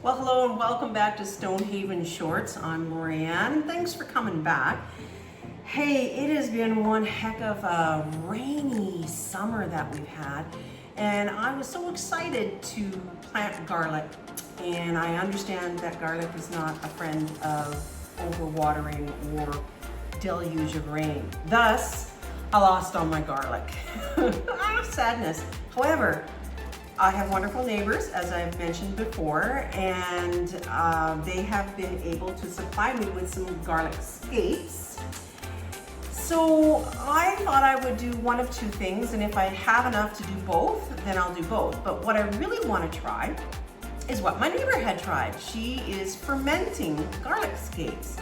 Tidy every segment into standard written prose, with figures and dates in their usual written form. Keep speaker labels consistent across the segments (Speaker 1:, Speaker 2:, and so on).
Speaker 1: Well, hello and welcome back to Stonehaven Shorts. I'm Marianne. Thanks for coming back. Hey, it has been one heck of a rainy summer that we've had, and I was so excited to plant garlic. And I understand that garlic is not a friend of overwatering or deluge of rain. Thus, I lost all my garlic. Sadness. However, I have wonderful neighbors, as I've mentioned before, and they have been able to supply me with some garlic scapes. So I thought I would do one of two things, and if I have enough to do both, then I'll do both. But what I really want to try is what my neighbor had tried. She is fermenting garlic scapes.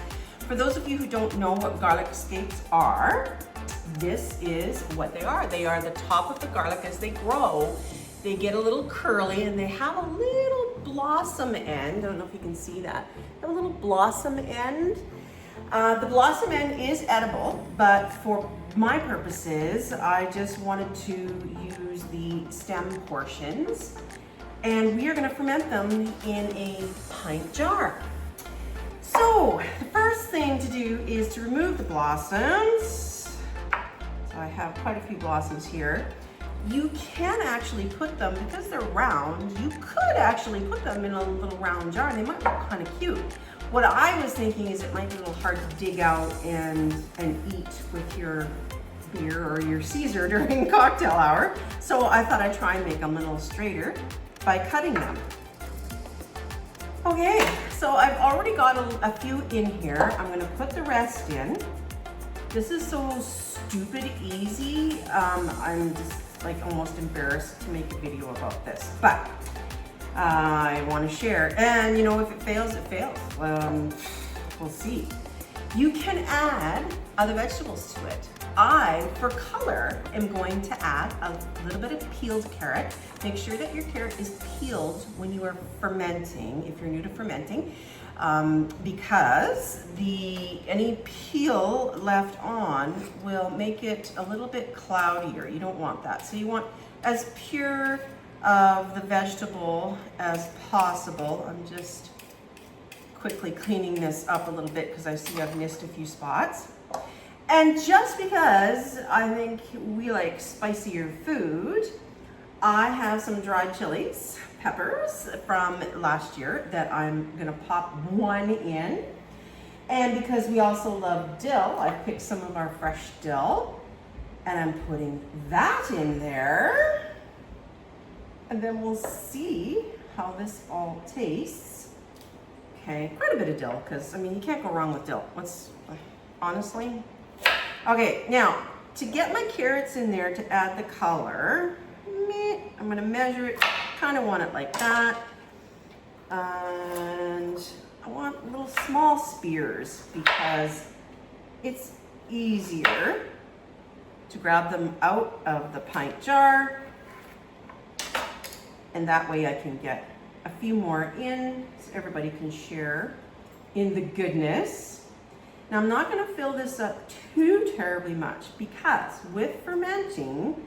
Speaker 1: For those of you who don't know what garlic scapes are, this is what they are. They are the top of the garlic as they grow. They get a little curly and they have a little blossom end. I don't know if you can see that. They have a little blossom end. The blossom end is edible, but for my purposes, I just wanted to use the stem portions, and we are going to ferment them in a pint jar. So the first thing to do is to remove the blossoms. So I have quite a few blossoms here. You can actually put them, because they're round, you could actually put them in a little round jar and they might look kind of cute. What I was thinking is it might be a little hard to dig out and eat with your beer or your Caesar during cocktail hour. So I thought I'd try and make them a little straighter by cutting them. Okay, so I've already got a few in here. I'm gonna put the rest in. This is so stupid easy. I'm just like almost embarrassed to make a video about this, but I want to share. And you know, if it fails, it fails. We'll see. You can add other vegetables to it. I, for color, am going to add a little bit of peeled carrot. Make sure that your carrot is peeled when you are fermenting, if you're new to fermenting, because any peel left on will make it a little bit cloudier. You don't want that. So you want as pure of the vegetable as possible. I'm just quickly cleaning this up a little bit because I see I've missed a few spots. And just because I think we like spicier food, I have some dried chilies, peppers from last year that I'm gonna pop one in. And because we also love dill, I picked some of our fresh dill and I'm putting that in there. And then we'll see how this all tastes. Okay, quite a bit of dill, because I mean, you can't go wrong with dill. Honestly? Okay, now, to get my carrots in there to add the color, I'm gonna measure it, kind of want it like that. And I want little small spears because it's easier to grab them out of the pint jar. And that way I can get a few more in so everybody can share in the goodness. Now I'm not gonna fill this up too terribly much because with fermenting,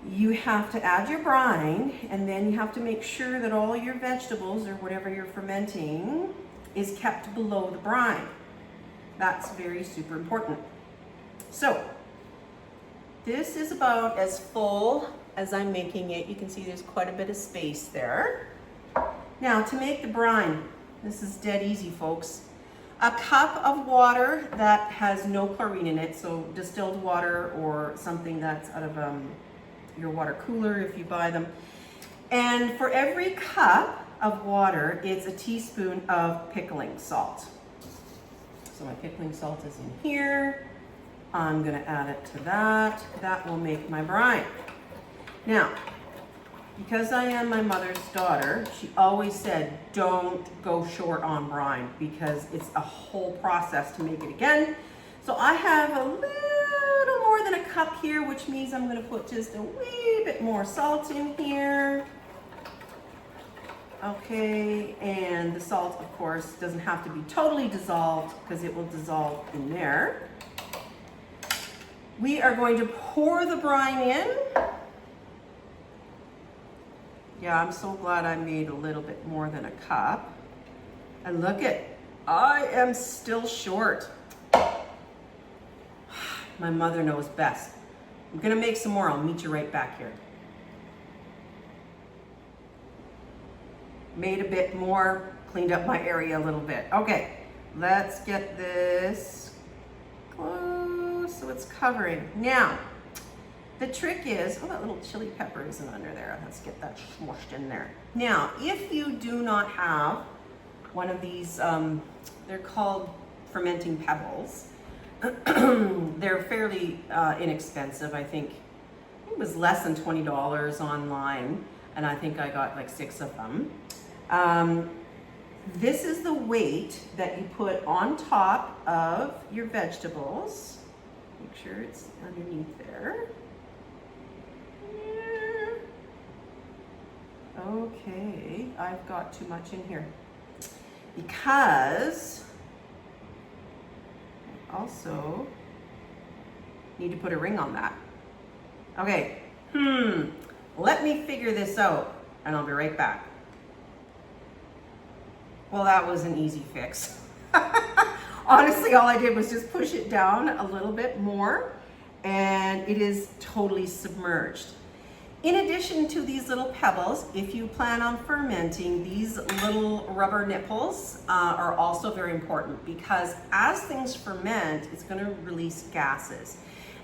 Speaker 1: you have to add your brine and then you have to make sure that all your vegetables or whatever you're fermenting is kept below the brine. That's very super important. So this is about as full as I'm making it. You can see there's quite a bit of space there. Now to make the brine, this is dead easy, folks. A cup of water that has no chlorine in it, so distilled water or something that's out of your water cooler if you buy them. And for every cup of water, it's a teaspoon of pickling salt. So my pickling salt is in here. I'm gonna add it to that. That will make my brine. Now, because I am my mother's daughter, she always said, don't go short on brine because it's a whole process to make it again. So I have a little more than a cup here, which means I'm gonna put just a wee bit more salt in here. Okay, and the salt, of course, doesn't have to be totally dissolved because it will dissolve in there. We are going to pour the brine in. Yeah, I'm so glad I made a little bit more than a cup. And look at, I am still short. My mother knows best. I'm gonna make some more. I'll meet you right back here. Made a bit more, cleaned up my area a little bit. Okay, let's get this close so it's covering. Now, the trick is, oh, that little chili pepper isn't under there. Let's get that smushed in there. Now, if you do not have one of these, they're called fermenting pebbles. They're fairly inexpensive. I think it was less than $20 online, and I think I got like 6 of them. This is the weight that you put on top of your vegetables. Make sure it's underneath there. Okay, I've got too much in here because I also need to put a ring on that. Okay, let me figure this out and I'll be right back. Well, that was an easy fix. Honestly, all I did was just push it down a little bit more and it is totally submerged. In addition to these little pebbles, if you plan on fermenting, these little rubber nipples are also very important because as things ferment, it's going to release gases.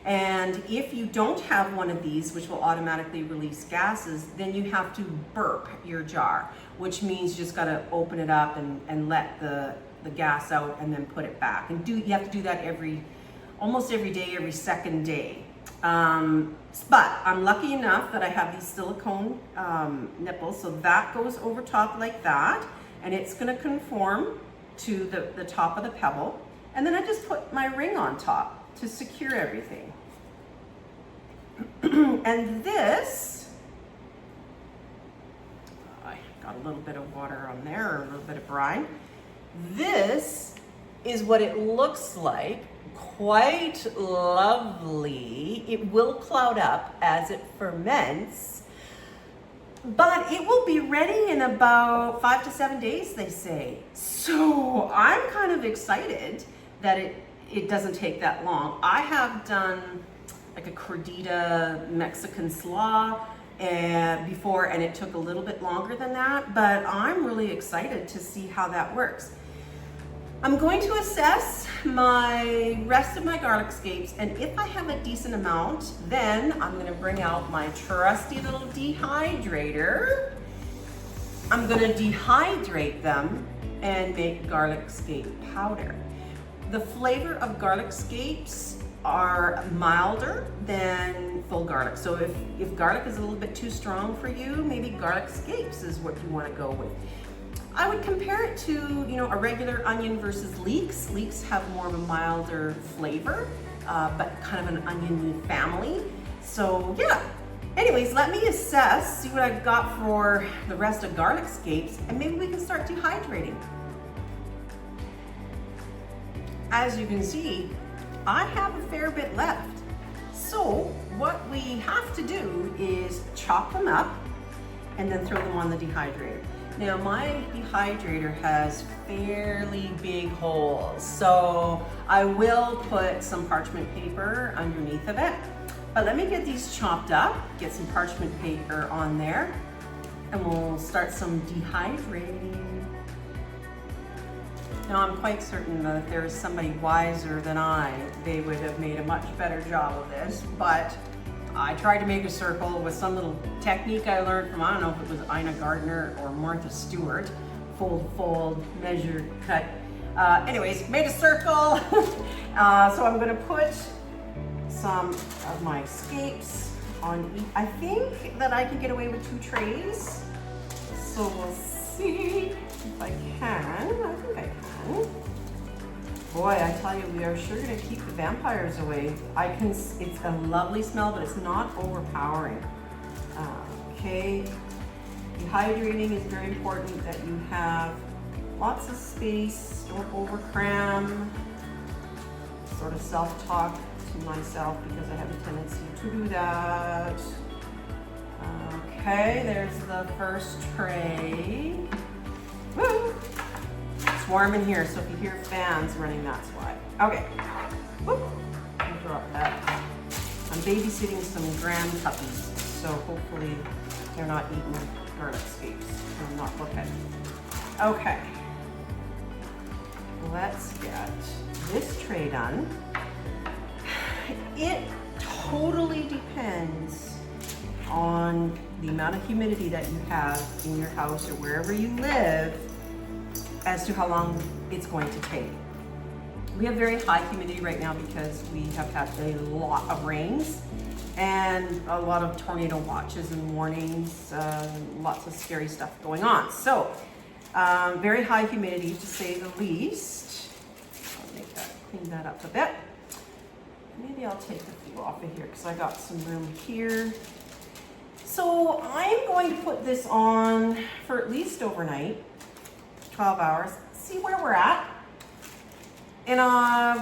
Speaker 1: And if you don't have one of these, which will automatically release gases, then you have to burp your jar, which means you just got to open it up and let the gas out and then put it back. And you have to do that almost every day, every second day. But I'm lucky enough that I have these silicone nipples, so that goes over top like that, and it's going to conform to the top of the pebble. And then I just put my ring on top to secure everything. And this, I got a little bit of water on there, or a little bit of brine. This is what it looks like. Quite lovely. It will cloud up as it ferments, but it will be ready in about 5 to 7 days, they say. So I'm kind of excited that it doesn't take that long. I have done like a cordita Mexican slaw before, and it took a little bit longer than that, but I'm really excited to see how that works. I'm going to assess my rest of my garlic scapes, and if I have a decent amount, then I'm going to bring out my trusty little dehydrator. I'm going to dehydrate them and make garlic scape powder. The flavor of garlic scapes are milder than full garlic. So if garlic is a little bit too strong for you, maybe garlic scapes is what you want to go with. I would compare it to, a regular onion versus leeks. Leeks have more of a milder flavor, but kind of an oniony family. So yeah. Anyways, let me assess, see what I've got for the rest of garlic scapes, and maybe we can start dehydrating. As you can see, I have a fair bit left. So what we have to do is chop them up and then throw them on the dehydrator. Now my dehydrator has fairly big holes, so I will put some parchment paper underneath of it. But let me get these chopped up, get some parchment paper on there, and we'll start some dehydrating. Now I'm quite certain that if there was somebody wiser than I, they would have made a much better job of this, but I tried to make a circle with some little technique I learned from, I don't know if it was Ina Gardner or Martha Stewart, fold, measure, cut. Anyways, made a circle. So I'm gonna put some of my scapes on each. I think that I can get away with 2 trays. So we'll see if I can. I think I can. Boy, I tell you, we are sure gonna keep the vampires away. It's a lovely smell, but it's not overpowering. Okay, dehydrating is very important that you have lots of space, don't overcram. Sort of self-talk to myself because I have a tendency to do that. Okay, there's the first tray. Woo! It's warm in here, so if you hear fans running, that's why. Okay. Whoop. Let me drop that. I'm babysitting some grand puppies, so hopefully they're not eating garlic scapes. I'm not looking. Okay. Let's get this tray done. It totally depends on the amount of humidity that you have in your house or wherever you live as to how long it's going to take. We have very high humidity right now because we have had a lot of rains and a lot of tornado watches and warnings, lots of scary stuff going on. So, very high humidity to say the least. I'll make that, clean that up a bit. Maybe I'll take a few off of here because I got some room here. So I'm going to put this on for at least overnight, 12 hours, see where we're at. And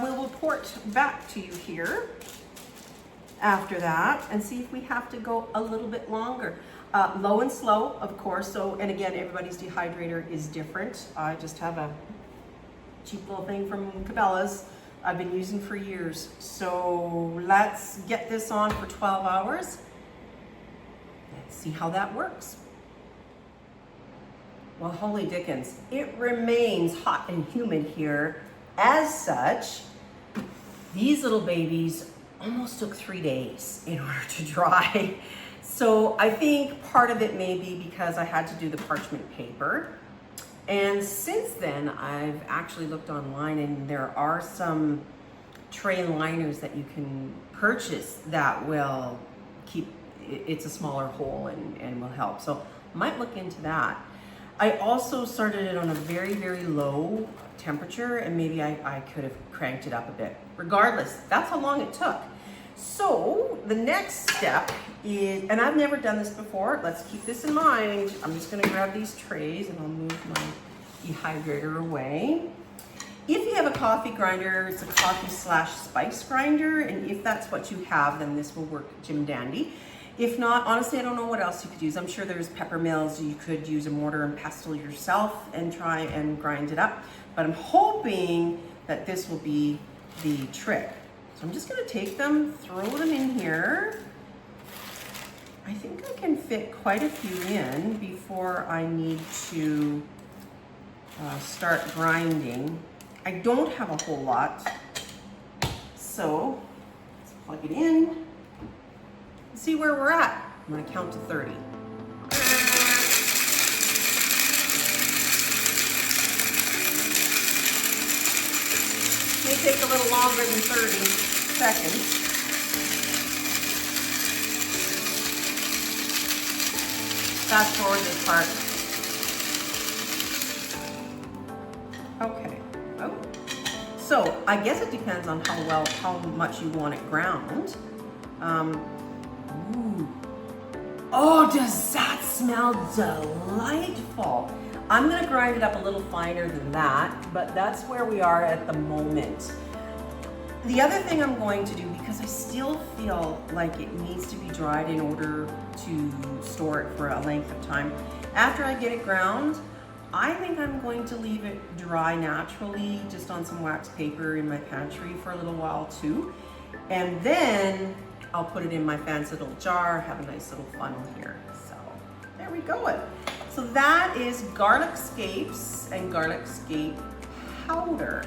Speaker 1: we'll report back to you here after that and see if we have to go a little bit longer. Low and slow, of course. So, and again, everybody's dehydrator is different. I just have a cheap little thing from Cabela's I've been using for years. So let's get this on for 12 hours. Let's see how that works. Well, holy dickens, it remains hot and humid here. As such, these little babies almost took 3 days in order to dry. So I think part of it may be because I had to do the parchment paper. And since then, I've actually looked online and there are some tray liners that you can purchase that will keep, it's a smaller hole and will help. So I might look into that. I also started it on a very, very low temperature and maybe I could have cranked it up a bit. Regardless, that's how long it took. So the next step is, and I've never done this before, let's keep this in mind. I'm just gonna grab these trays and I'll move my dehydrator away. If you have a coffee grinder, it's a coffee / spice grinder, and if that's what you have, then this will work Jim Dandy. If not, honestly, I don't know what else you could use. I'm sure there's pepper mills. You could use a mortar and pestle yourself and try and grind it up. But I'm hoping that this will be the trick. So I'm just gonna take them, throw them in here. I think I can fit quite a few in before I need to start grinding. I don't have a whole lot. So let's plug it in. See where we're at. I'm gonna count to 30. May take a little longer than 30 seconds. Fast forward this part. Okay. Oh. So I guess it depends on how much you want it ground. Ooh. Oh, does that smell delightful? I'm gonna grind it up a little finer than that, but that's where we are at the moment. The other thing I'm going to do, because I still feel like it needs to be dried in order to store it for a length of time, after I get it ground, I think I'm going to leave it dry naturally, just on some wax paper in my pantry for a little while too. And then I'll put it in my fancy little jar, have a nice little funnel here. So there we go. So that is garlic scapes and garlic scape powder.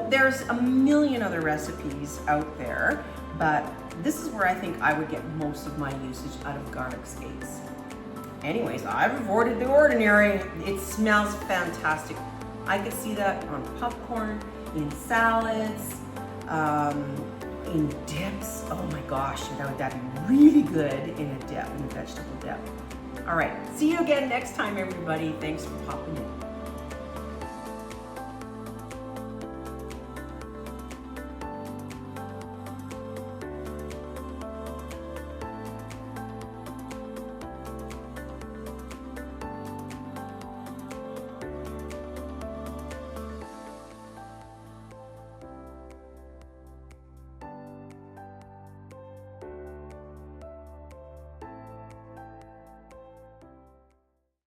Speaker 1: There's a million other recipes out there, but this is where I think I would get most of my usage out of garlic scapes. Anyways, I've avoided the ordinary. It smells fantastic. I could see that on popcorn, in salads, in dips. Oh my gosh, that'd be really good in a dip, in a vegetable dip. All right, see you again next time, everybody. Thanks for popping in.